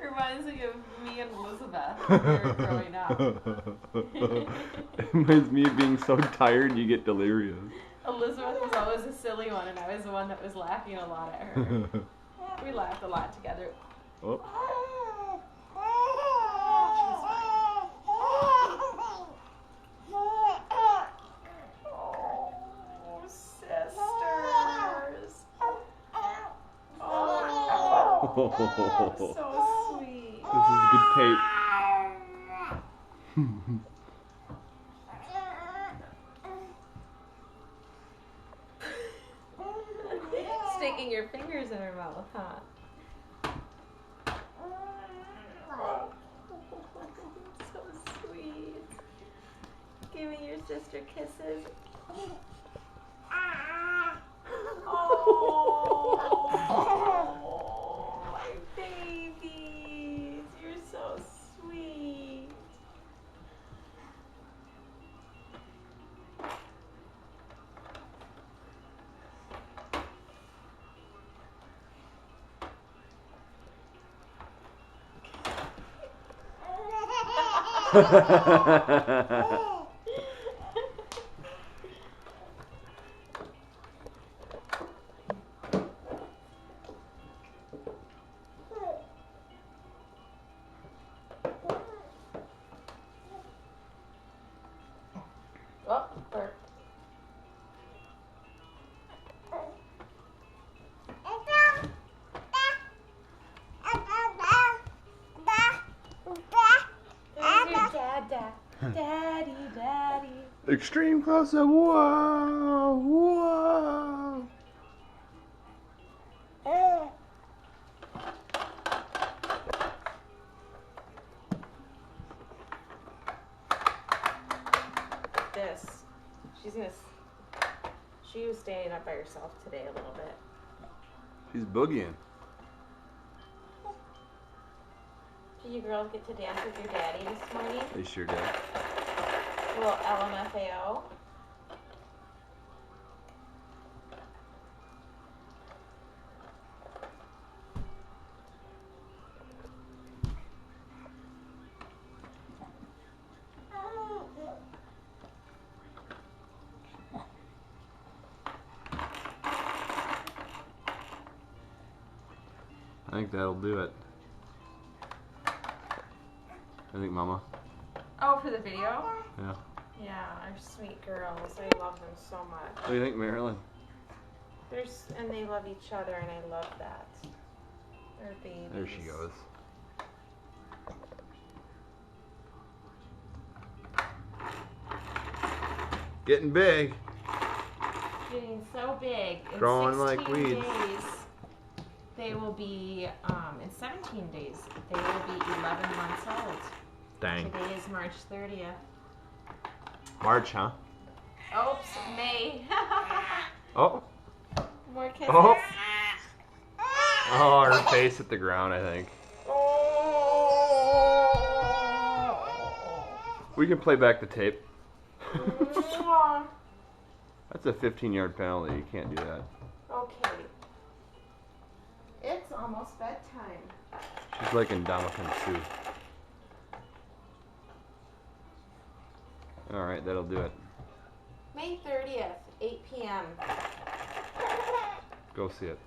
Reminds me of me and Elizabeth when we were growing up. It reminds me of being so tired you get delirious. Elizabeth was always a silly one, and I was the one that was laughing a lot at her. We laughed a lot together. Oh. Oh, sisters. Oh, So sweet. this is good tape. Sticking your fingers in her mouth, huh? So sweet. Giving your sister kisses. Oh, my babies. You're so sweet. Oh, burp. There's your dad. Daddy, daddy. Extreme close up. Whoa, whoa. This. She was staying up by herself today a little bit. She's boogieing. Did you girls get to dance with your daddy this morning? They sure did. A little LMFAO. I think that'll do it. I think, Mama. Oh, for the video? Yeah. Yeah, they're sweet girls. I love them so much. What do you think, Marilyn? And they love each other, and I love that. They're babies. There she goes. Getting big. Getting so big. In Growing 16 like weeds. days, they will be, in 17 days, they will be 11 months old. Dang. Today is March 30th. March, huh? Oops, May. Oh. More kisses. Oh. Oh, her face hit the ground, I think. We can play back the tape. That's a 15-yard penalty. You can't do that. Okay. It's almost bedtime. She's like in Dominican Sue. All right, that'll do it. May 30th, 8 p.m. Go see it.